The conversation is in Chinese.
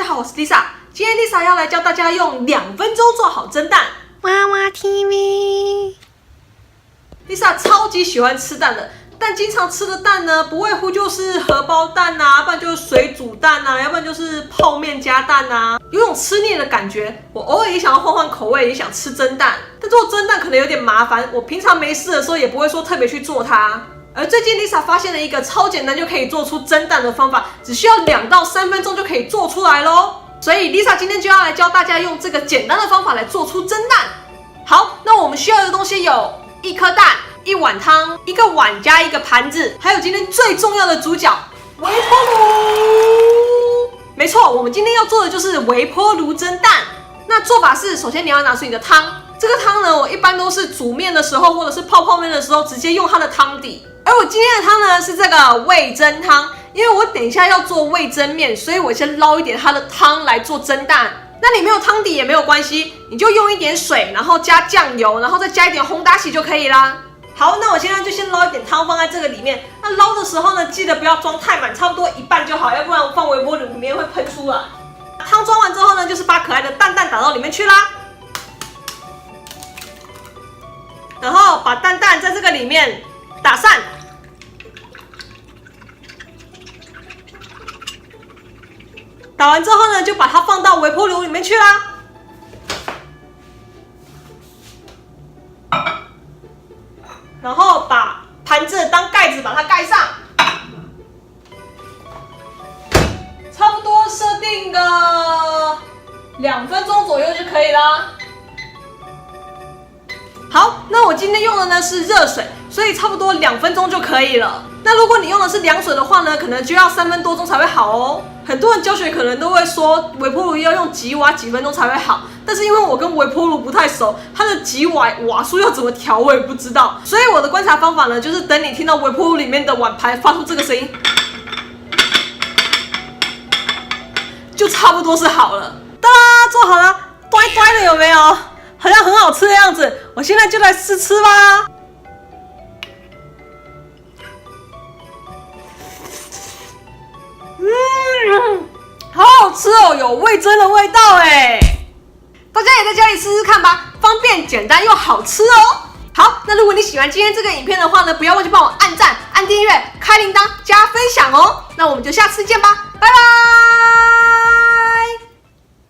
家好，我是 Lisa。今天 Lisa 要来教大家用2分钟做好蒸蛋。娃娃 TV。Lisa 超级喜欢吃蛋的，但经常吃的蛋呢，不外乎就是荷包蛋啊，不然就是水煮蛋啊，要不然就是泡面加蛋啊，有种吃腻的感觉。我偶尔也想要换换口味，也想吃蒸蛋，但做蒸蛋可能有点麻烦，我平常没事的时候也不会说特别去做它。而最近 Lisa 发现了一个超简单就可以做出蒸蛋的方法，只需要2到3分钟就可以做出来咯。所以 Lisa 今天就要来教大家用这个简单的方法来做出蒸蛋。好，那我们需要的东西有1颗蛋、1碗汤、1个碗加1个盘子，还有今天最重要的主角微波炉。没错，我们今天要做的就是微波炉蒸蛋。那做法是，首先你要拿出你的汤，这个汤呢，我一般都是煮面的时候或者是泡泡面的时候直接用它的汤底。而我今天的汤呢是这个味噌汤，因为我等一下要做味噌面，所以我先捞一点它的汤来做蒸蛋。那你没有汤底也没有关系，你就用一点水，然后加酱油，然后再加一点红达喜就可以啦。好，那我现在就先捞一点汤放在这个里面。那捞的时候呢，记得不要装太满，差不多1半就好，要不然我放微波炉里面会喷出来。汤装完之后呢，就是把可爱的蛋打到里面去啦。然后把蛋在这个里面打散。打完之后呢，就把它放到微波炉里面去啦。然后把盘子当盖子把它盖上，差不多设定个2分钟左右就可以啦。好，那我今天用的呢是热水，所以差不多2分钟就可以了。那如果你用的是凉水的话呢，可能就要3分多钟才会好哦。很多人教学可能都会说微波炉要用几瓦几分钟才会好，但是因为我跟微波炉不太熟，它的几瓦数要怎么调我也不知道，所以我的观察方法呢，就是等你听到微波炉里面的碗盘发出这个声音，就差不多是好了。哒啦，做好了，乖乖的有没有？好像很好吃的样子，我现在就来试吃吧。好好吃哦，有味噌的味道哎！大家也在家里试试看吧，方便、简单又好吃哦。好，那如果你喜欢今天这个影片的话呢，不要忘记帮我按赞、按订阅、开铃铛、加分享哦。那我们就下次见吧，拜拜。